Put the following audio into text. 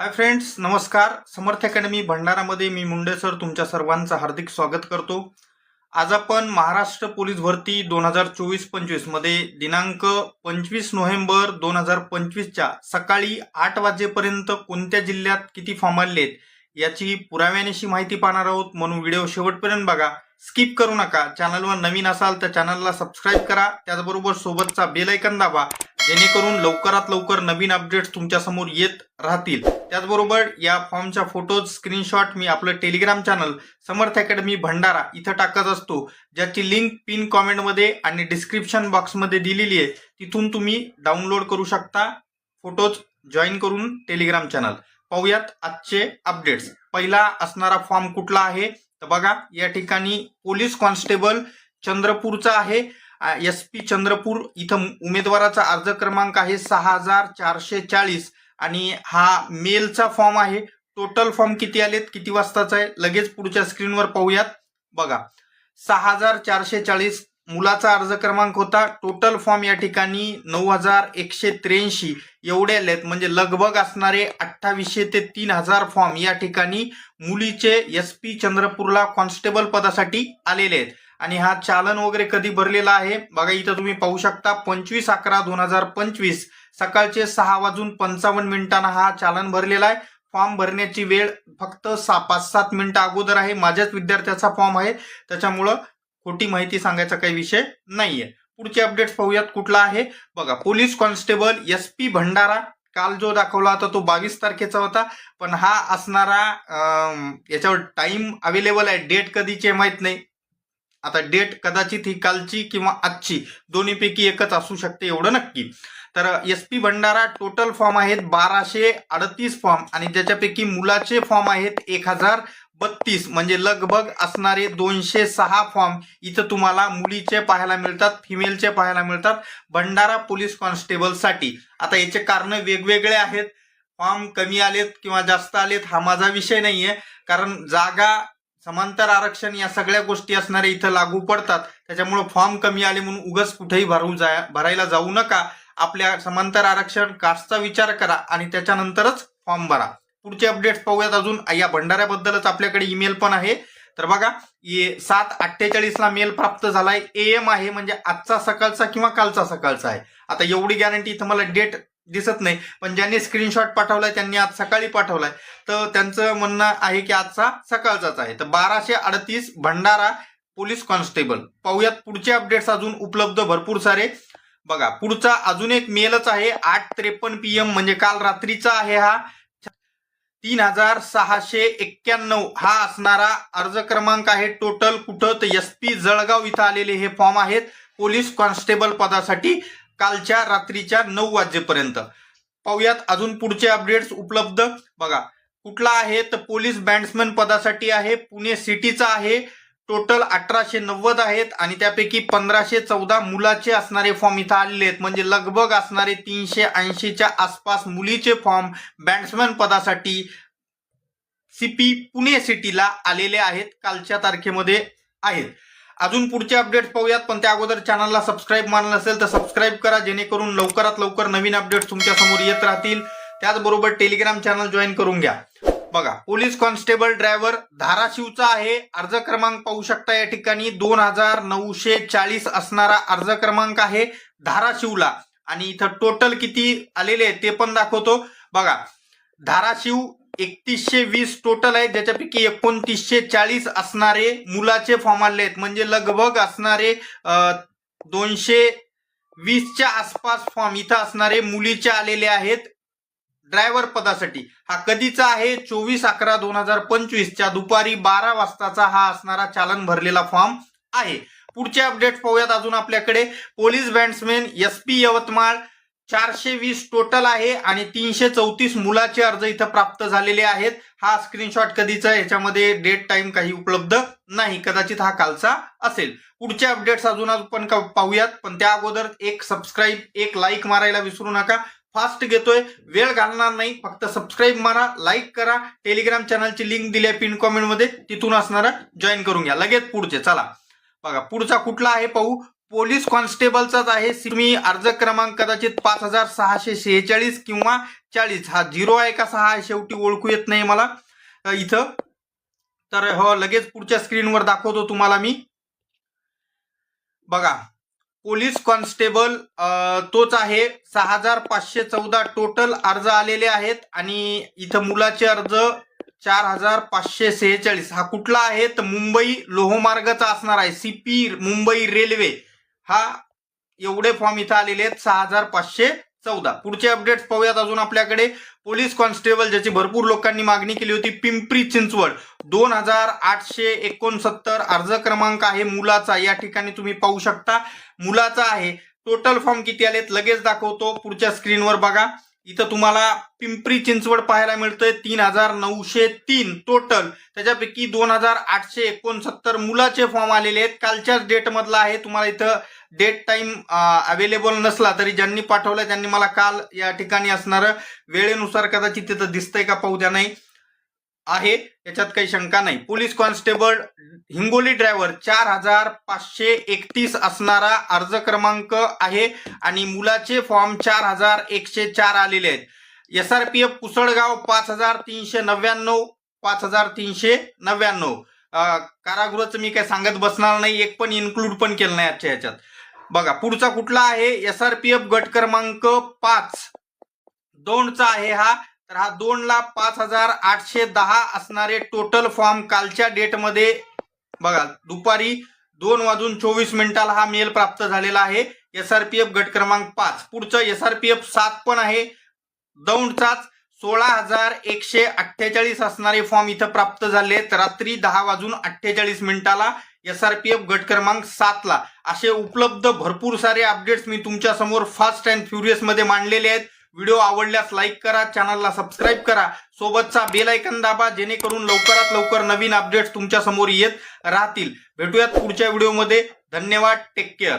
Hi friends, नमस्कार. समर्थ academy भंडारामध्ये मी Munde sir तुमच्या सर्वांचं हार्दिक स्वागत करतो. आज आपण महाराष्ट्र पोलीस भरती 2024-25 मध्ये दिनांक 25 नोव्हेंबर 2025च्या सकाळी 8 वाजेपर्यंत कोणत्या जिल्ह्यात किती फॉर्म आलेत याची पुराव्यानिशी माहिती पाहणार आहोत. म्हणून व्हिडिओ शेवटपर्यंत बघा, स्किप करू नका. चॅनलवर नवीन असाल तर चॅनलला सबस्क्राईब करा, त्याचबरोबर सोबतचा बेल आयकॉन दाबा, जेणेकरून लवकरात लवकर नवीन अपडेट्स तुमच्या समोर येत राहतील. त्याचबरोबर या फॉर्मच्या फोटोज स्क्रीनशॉट मी आपलं टेलिग्राम चॅनल समर्थ अकॅडमी भंडारा इथं टाकत असतो, ज्याची लिंक पिन कॉमेंटमध्ये आणि डिस्क्रिप्शन बॉक्समध्ये दिलेली आहे. तिथून तुम्ही डाउनलोड करू शकता फोटोज जॉईन करून टेलिग्राम चॅनल. पाहूयात आजचे अपडेट्स. पहिला असणारा फॉर्म कुठला आहे तर बघा, या ठिकाणी पोलीस कॉन्स्टेबल चंद्रपूरचा आहे. SP चंद्रपूर इथं उमेदवाराचा अर्ज क्रमांक आहे 6440 आणि हा मेलचा फॉर्म आहे. टोटल फॉर्म किती आलेत, किती वाजताचा आहे, लगेच पुढच्या स्क्रीनवर पाहूयात. बघा, 6440 मुलाचा अर्ज क्रमांक होता. टोटल फॉर्म या ठिकाणी 9183 एवढे आलेत, म्हणजे लगभग असणारे 2800 ते 3000 फॉर्म या ठिकाणी मुलीचे SP चंद्रपूरला कॉन्स्टेबल पदासाठी आलेले आहेत. आणि हा चालन वगैरे कधी भरलेला आहे बघा, इथं तुम्ही पाहू शकता 25/11/2025 सकाळचे 6:55 हा चालन भरलेला आहे. फॉर्म भरण्याची वेळ फक्त 5-7 मिनिटं अगोदर आहे. माझ्याच विद्यार्थ्याचा फॉर्म आहे, त्याच्यामुळं खोटी माहिती सांगायचा काही विषय नाहीये. पुढचे अपडेट्स पाहूयात. कुठला आहे बघा, पोलीस कॉन्स्टेबल SP भंडारा. काल जो दाखवला होता तो 22 तारखेचा होता, पण हा असणारा याच्यावर टाइम अवेलेबल आहे. डेट कधीची माहित नाही. आता डेट कदाचित ही कालची किंवा आजची, दोन्हीपैकी एकच असू शकते एवढं नक्की. तर SP भंडारा टोटल फॉर्म आहेत 1238 फॉर्म आणि ज्याच्यापैकी मुलाचे फॉर्म आहेत 1032, म्हणजे लगभग असणारे 206 फॉर्म इथं तुम्हाला मुलीचे पाहायला मिळतात, फिमेलचे पाहायला मिळतात भंडारा पोलीस कॉन्स्टेबल साठी. आता याचे कारण वेगवेगळे आहेत. फॉर्म कमी आलेत किंवा जास्त आलेत हा माझा विषय नाहीये, कारण जागा, समांतर आरक्षण या सगळ्या गोष्टी असणारे इथं लागू पडतात. त्याच्यामुळे फॉर्म कमी आले म्हणून उगाच कुठेही भरायला जाऊ नका. आपल्या समांतर आरक्षण कास्टचा विचार करा आणि त्याच्यानंतरच फॉर्म भरा. पुढचे अपडेट्स पाहूयात. अजून या भंडाऱ्याबद्दलच आपल्याकडे ईमेल पण आहे. तर बघा, 7:48 ला मेल प्राप्त झालाय. AM आहे, म्हणजे आजचा सकाळचा किंवा कालचा सकाळचा आहे. आता एवढी गॅरंटी इथं मला डेट दिसत नाही, पण ज्यांनी स्क्रीनशॉट पाठवलाय त्यांनी आज सकाळी पाठवलाय, तर त्यांचं म्हणणं आहे की आजचा सकाळचाच आहे. तर 1238 भंडारा पोलीस कॉन्स्टेबल. पाहूयात पुढचे अपडेट्स अजून उपलब्ध भरपूर सारे. बघा, पुढचा अजून एक मेलच आहे 8:53 PM, म्हणजे काल रात्रीचा आहे. हा 3691 हा असणारा अर्ज क्रमांक आहे. टोटल कुठं तर SP जळगाव इथं आलेले हे फॉर्म आहेत पोलीस कॉन्स्टेबल पदासाठी कालच्या रात्रीच्या 9 वाजेपर्यंत. पाहूयात अजून पुढचे अपडेट्स उपलब्ध. बघा, कुठला आहे तर पोलीस बॅट्समॅन पदासाठी आहे, पुणे सिटीचा आहे. टोटल 1890 आहेत आणि त्यापैकी 1514 मुलाचे असणारे फॉर्म इथं आलेले आहेत, म्हणजे लगभग असणारे 380च्या आसपास मुलीचे फॉर्म बॅट्समॅन पदासाठी CP पुणे सिटीला आलेले आहेत, कालच्या तारखेमध्ये आहेत. अजून पुढचे अपडेट्स पाहूयात, पण त्या अगोदर चॅनलला सबस्क्राईब मारलं नसेल तर सबस्क्राईब करा, जेणेकरून लवकरात लवकर नवीन अपडेट्स तुमच्या समोर येत राहतील. त्याचबरोबर टेलिग्राम चॅनल जॉईन करून घ्या. बघा, पोलीस कॉन्स्टेबल ड्रायव्हर धाराशिवचा आहे. अर्ज क्रमांक पाहू शकता या ठिकाणी 2940 असणारा अर्ज क्रमांक आहे धाराशिवला. आणि इथं टोटल किती आलेले आहेत ते पण दाखवतो. बघा, धाराशिव 3120 टोटल आहे, ज्याच्यापैकी 2940 असणारे मुलाचे फॉर्म आले आहेत, म्हणजे लगभग असणारे 220च्या आसपास फॉर्म इथं असणारे मुलीचे आलेले आहेत ड्रायव्हर पदासाठी. हा कधीचा आहे 24/11/2025 दुपारी 12 वाजताचा हा असणारा चालन भरलेला फॉर्म आहे. पुढचे अपडेट पाहूयात. अजून आपल्याकडे police batsman SP Yavatmal 420 total आहे आणि 334 मुलाचे अर्ज इथं प्राप्त झालेले आहेत. हा स्क्रीनशॉट कधीचा आहे, याच्यामध्ये डेट टाइम काही उपलब्ध नाही, कदाचित हा कालचा असेल. पुढचे अपडेट्स अजून आपण पाहूयात, पण त्या अगोदर एक सबस्क्राईब, एक लाईक मारायला विसरू नका. फास्ट घेतोय, वेळ घालणार नाही, फक्त सबस्क्राईब मारा, लाईक करा. टेलिग्राम चॅनलची लिंक दिली आहे पिन कॉमेंट मध्ये, तिथून असणारा जॉईन करून घ्या. लगेच पुढचे चला. बघा, पुढचा कुठला आहे पाहू. पोलीस कॉन्स्टेबलचाच आहे. तुम्ही अर्ज क्रमांक कदाचित 5646 किंवा 40 हा 0 आहे का 6 आहे शेवटी ओळखू येत नाही मला इथं. तर हो लगेच पुढच्या स्क्रीनवर दाखवतो तुम्हाला मी. बघा पोलीस कॉन्स्टेबल तोच आहे. 6514 टोटल अर्ज आलेले आहेत आणि इथं मुलाचे अर्ज 4546. हा कुठला आहे तर मुंबई लोहमार्गाचा असणार आहे. सीपी मुंबई रेल्वे हा एवढे फॉर्म इथं आलेले आहेत 6514. पुढचे अपडेट्स पाहूयात अजून आपल्याकडे. पोलीस कॉन्स्टेबल ज्याची भरपूर लोकांनी मागणी केली होती पिंपरी चिंचवड 2869 अर्ज क्रमांक आहे मुलाचा. या ठिकाणी तुम्ही पाहू शकता मुलाचा आहे. टोटल फॉर्म किती आलेत लगेच दाखवतो पुढच्या स्क्रीनवर. बघा इथं तुम्हाला पिंपरी चिंचवड पाहायला मिळतंय 3903 टोटल. त्याच्यापैकी 2869 मुलाचे फॉर्म आलेले आहेत. कालच्याच डेट मधला आहे. तुम्हाला इथं डेट टाइम अवेलेबल नसला तरी ज्यांनी पाठवलं त्यांनी मला काल या ठिकाणी असणार वेळेनुसार कदाचित तिथं दिसतंय का पाहू द्या नाही आहे, याच्यात काही शंका नाही. पोलीस कॉन्स्टेबल हिंगोली ड्रायव्हर 4531 असणारा अर्ज क्रमांक आहे आणि मुलाचे फॉर्म 4104 आलेले आहेत. SRPF पुसळगाव 5399 5399. कारागृहाचं मी काय सांगत बसणार नाही, एक पण इन्क्लूड पण केलं नाही आजच्या ह्याच्यात. बघा पुढचा कुठला आहे SRPF गट क्रमांक 5 दोनचा आहे हा. तर हा 2ला 5810 असणारे टोटल फॉर्म कालच्या डेटमध्ये बघा दुपारी 2:24 हा मेल प्राप्त झालेला आहे. SRPF गट क्रमांक 5. पुढचं SRPF 7 पण आहे दौंडचाच 16148 असणारे फॉर्म इथं प्राप्त झाले रात्री 10:48 SRPF गट क्रमांक 7ला. असे उपलब्ध भरपूर सारे अपडेट्स मी तुमच्या समोर फास्ट अँड फ्युरियस मध्ये मांडलेले आहेत. व्हिडिओ आवडल्यास लाईक करा, चॅनलला सबस्क्राईब करा, सोबतचा बेल आयकन दाबा जेणेकरून लवकरात लवकर नवीन अपडेट्स तुमच्या समोर येत राहतील. भेटूयात पुढच्या व्हिडिओमध्ये. धन्यवाद. Take care.